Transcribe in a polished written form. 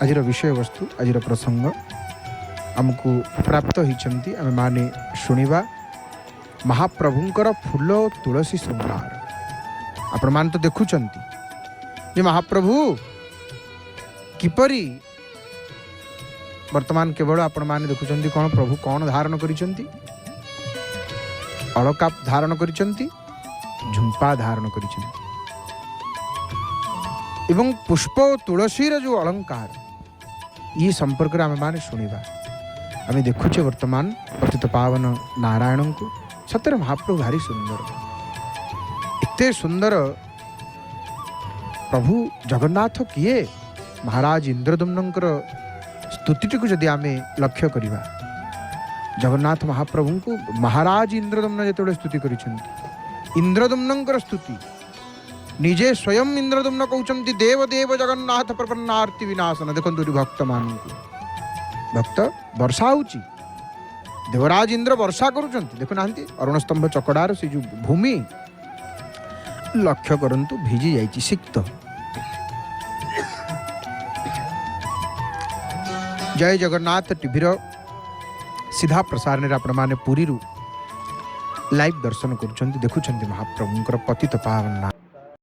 आज विषय वस्तु आज प्रसंग आमको प्राप्त होती आम माने शुणा महाप्रभुंकर फूल तुलसी श्रृंगार। आपण मान तो देखुं जे महाप्रभु किपरि वर्तमान केवल आपण माने देखुं कौन प्रभु कौन धारण करिसेंती, अलका धारण करिसेंती, झुंपा धारण करिसेंती एवं पुष्प और तुलसीर जो अलंकार ये संपर्क में आम मैंने शुणा आम देखुचे वर्तमान पतित पावन नारायण को सतरे महाप्रभु भारी सुंदर एते सुंदर प्रभु जगन्नाथ किए महाराज इंद्रदम्नंकर स्तुति को जदि आम लक्ष्य करवा जगन्नाथ महाप्रभु को महाराज इंद्रदम्न जो स्तुति करिसेंती इंद्रदम्नंकर स्तुति निजे स्वयं इंद्रदम्न कहते देव देव जगन्नाथ प्रपन्नार्ति विनाशन। देखो भक्त मान भक्त वर्षा होची देवराज इंद्र वर्षा करुँच देखु ना अरुण स्तंभ चकड़ार से जो भूमि लक्ष्य करंतु भिजी जाइए सिक्त। जय जगन्नाथ टीवी सीधा प्रसारण आपण माने पुरी लाइव दर्शन करुँच देखुं महाप्रभुंकर पतित पावन